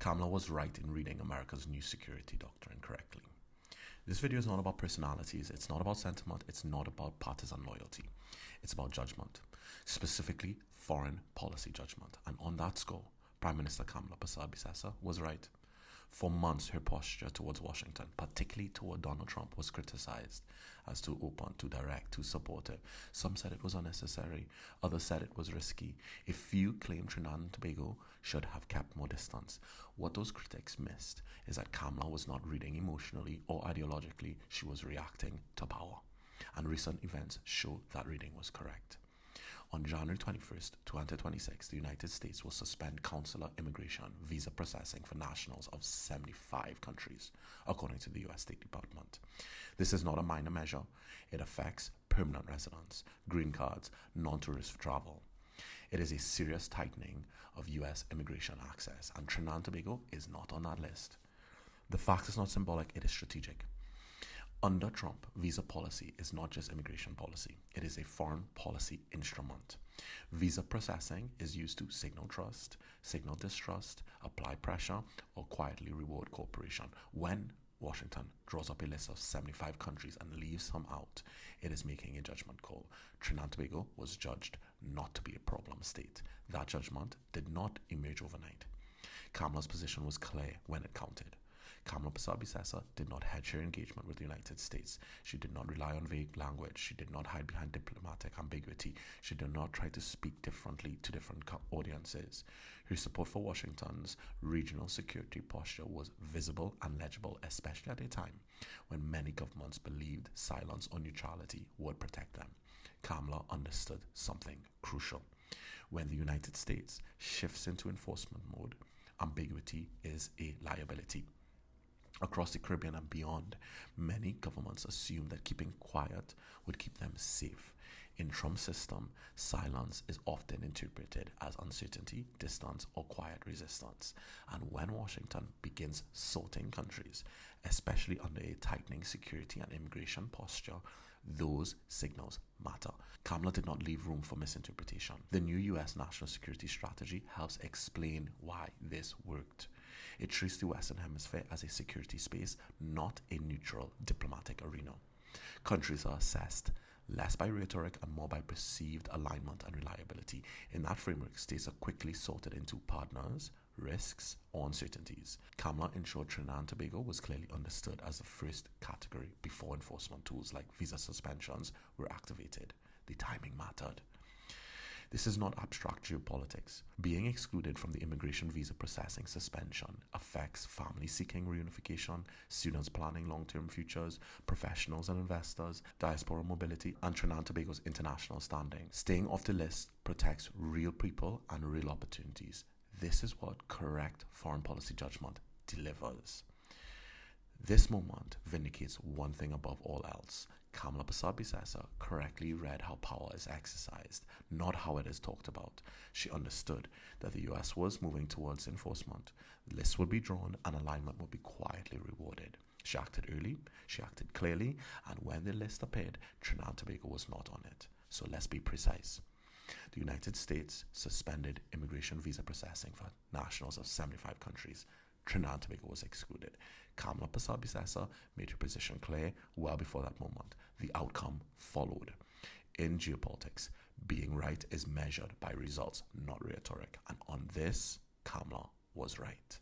Kamla was right in reading America's new security doctrine correctly. This video is not about personalities, it's not about sentiment, it's not about partisan loyalty. It's about judgment, specifically foreign policy judgment. And on that score, Prime Minister Kamla Persad-Bissessar was right. For months, her posture towards Washington, particularly toward Donald Trump, was criticized as too open, too direct, too supportive. Some said it was unnecessary, others said it was risky. A few claimed Trinidad and Tobago should have kept more distance. What those critics missed is that Kamla was not reading emotionally or ideologically, she was reacting to power. And recent events show that reading was correct. On January 21st, 2026, the United States will suspend consular immigration visa processing for nationals of 75 countries, according to the U.S. State Department. This is not a minor measure. It affects permanent residents, green cards, non-tourist travel. It is a serious tightening of U.S. immigration access, and Trinidad and Tobago is not on that list. The fact is not symbolic, it is strategic. Under Trump, visa policy is not just immigration policy. It is a foreign policy instrument. Visa processing is used to signal trust, signal distrust, apply pressure, or quietly reward cooperation. When Washington draws up a list of 75 countries and leaves some out, it is making a judgment call. Trinidad and Tobago was judged not to be a problem state. That judgment did not emerge overnight. Kamla's position was clear when it counted. Kamla Persad-Bissessar did not hedge her engagement with the United States. She did not rely on vague language. She did not hide behind diplomatic ambiguity. She did not try to speak differently to different audiences. Her support for Washington's regional security posture was visible and legible, especially at a time when many governments believed silence or neutrality would protect them. Kamla understood something crucial. When the United States shifts into enforcement mode, ambiguity is a liability. Across the Caribbean and beyond, many governments assume that keeping quiet would keep them safe. In Trump's system, silence is often interpreted as uncertainty, distance, or quiet resistance. And when Washington begins sorting countries, especially under a tightening security and immigration posture, those signals matter. Kamla did not leave room for misinterpretation. The new U.S. national security strategy helps explain why this worked. It treats the Western Hemisphere as a security space, not a neutral diplomatic arena. Countries are assessed less by rhetoric and more by perceived alignment and reliability. In that framework, states are quickly sorted into partners, risks, or uncertainties. Kamla ensured Trinidad and Tobago was clearly understood as the first category before enforcement tools like visa suspensions were activated. The timing mattered. This is not abstract geopolitics. Being excluded from the immigration visa processing suspension affects families seeking reunification, students planning long-term futures, professionals and investors, diaspora mobility, and Trinidad and Tobago's international standing. Staying off the list protects real people and real opportunities. This is what correct foreign policy judgment delivers. This moment vindicates one thing above all else. Kamla Persad-Bissessar correctly read how power is exercised, not how it is talked about. She understood that the US was moving towards enforcement. Lists would be drawn and alignment would be quietly rewarded. She acted early, she acted clearly, and when the list appeared, Trinidad and Tobago was not on it. So let's be precise. The United States suspended immigration visa processing for nationals of 75 countries. Trinidad and Tobago was excluded. Kamla Persad-Bissessar made her position clear well before that moment. The outcome followed. In geopolitics, being right is measured by results, not rhetoric. And on this, Kamla was right.